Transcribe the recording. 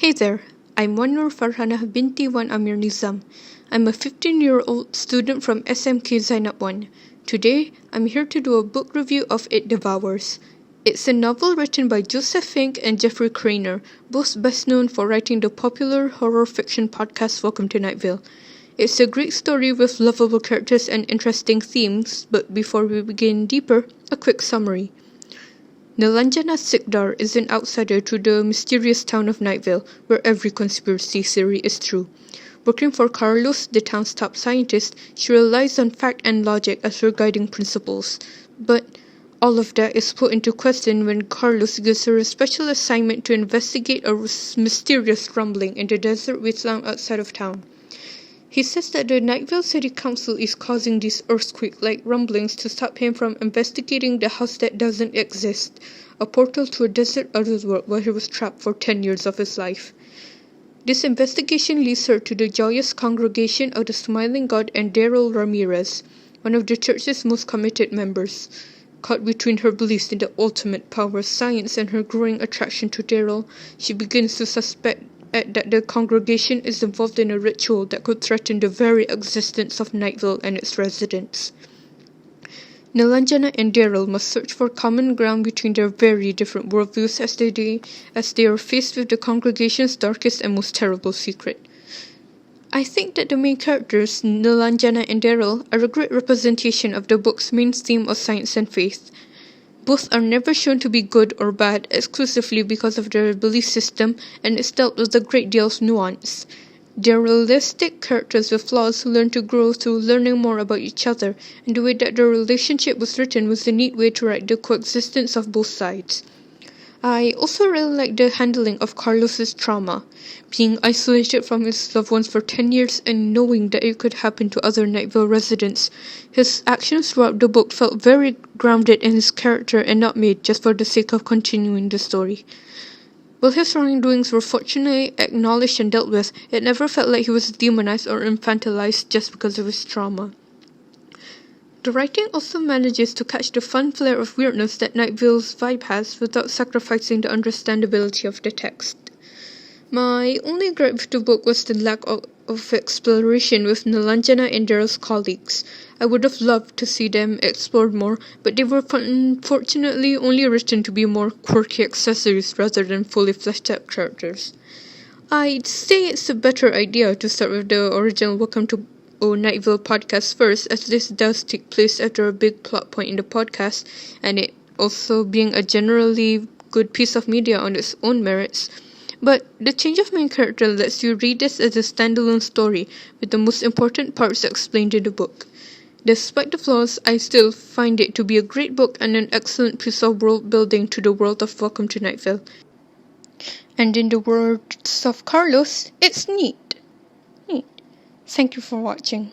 Hey there, I'm Farhanah Binti Amir Nizam. I'm a 15-year-old student from SMK Zainab 1. Today, I'm here to do a book review of Devoirs. It's a novel written by Joseph Fink and Jeffrey Craner, both best known for writing the popular horror fiction podcast Welcome to Night Vale. It's a great story with lovable characters and interesting themes, but before we begin deeper, a quick summary. Nilanjana Sikdar is an outsider to the mysterious town of Night Vale, where every conspiracy theory is true. Working for Carlos, the town's top scientist, she relies on fact and logic as her guiding principles. But all of that is put into question when Carlos gives her a special assignment to investigate a mysterious rumbling in the desert wasteland outside of town. He says that the Night Vale City Council is causing these earthquake-like rumblings to stop him from investigating the house that doesn't exist, a portal to a desert otherworld where he was trapped for 10 years of his life. This investigation leads her to the joyous congregation of the Smiling God and Daryl Ramirez, one of the church's most committed members. Caught between her beliefs in the ultimate power of science and her growing attraction to Daryl, she begins to suspect that the congregation is involved in a ritual that could threaten the very existence of Night Vale and its residents. Nilanjana and Daryl must search for common ground between their very different worldviews as they are faced with the congregation's darkest and most terrible secret. I think that the main characters, Nilanjana and Daryl, are a great representation of the book's main theme of science and faith. Both are never shown to be good or bad exclusively because of their belief system, and it's dealt with a great deal of nuance. They're realistic characters with flaws who learn to grow through learning more about each other, and the way that their relationship was written was a neat way to write the coexistence of both sides. I also really like the handling of Carlos's trauma, being isolated from his loved ones for 10 years and knowing that it could happen to other Night Vale residents. His actions throughout the book felt very grounded in his character and not made just for the sake of continuing the story. While his wrongdoings were fortunately acknowledged and dealt with, it never felt like he was demonized or infantilized just because of his trauma. The writing also manages to catch the fun flair of weirdness that Night Vale's vibe has without sacrificing the understandability of the text. My only gripe with the book was the lack of exploration with Nilanjana and Daryl's colleagues. I would have loved to see them explored more, but they were unfortunately only written to be more quirky accessories rather than fully fleshed out characters. I'd say it's a better idea to start with the original Welcome to Night Vale podcast first, as this does take place after a big plot point in the podcast, and it also being a generally good piece of media on its own merits. But the change of main character lets you read this as a standalone story, with the most important parts explained in the book. Despite the flaws, I still find it to be a great book and an excellent piece of world building to the world of Welcome to Night Vale. And in the words of Carlos, it's neat. Thank you for watching.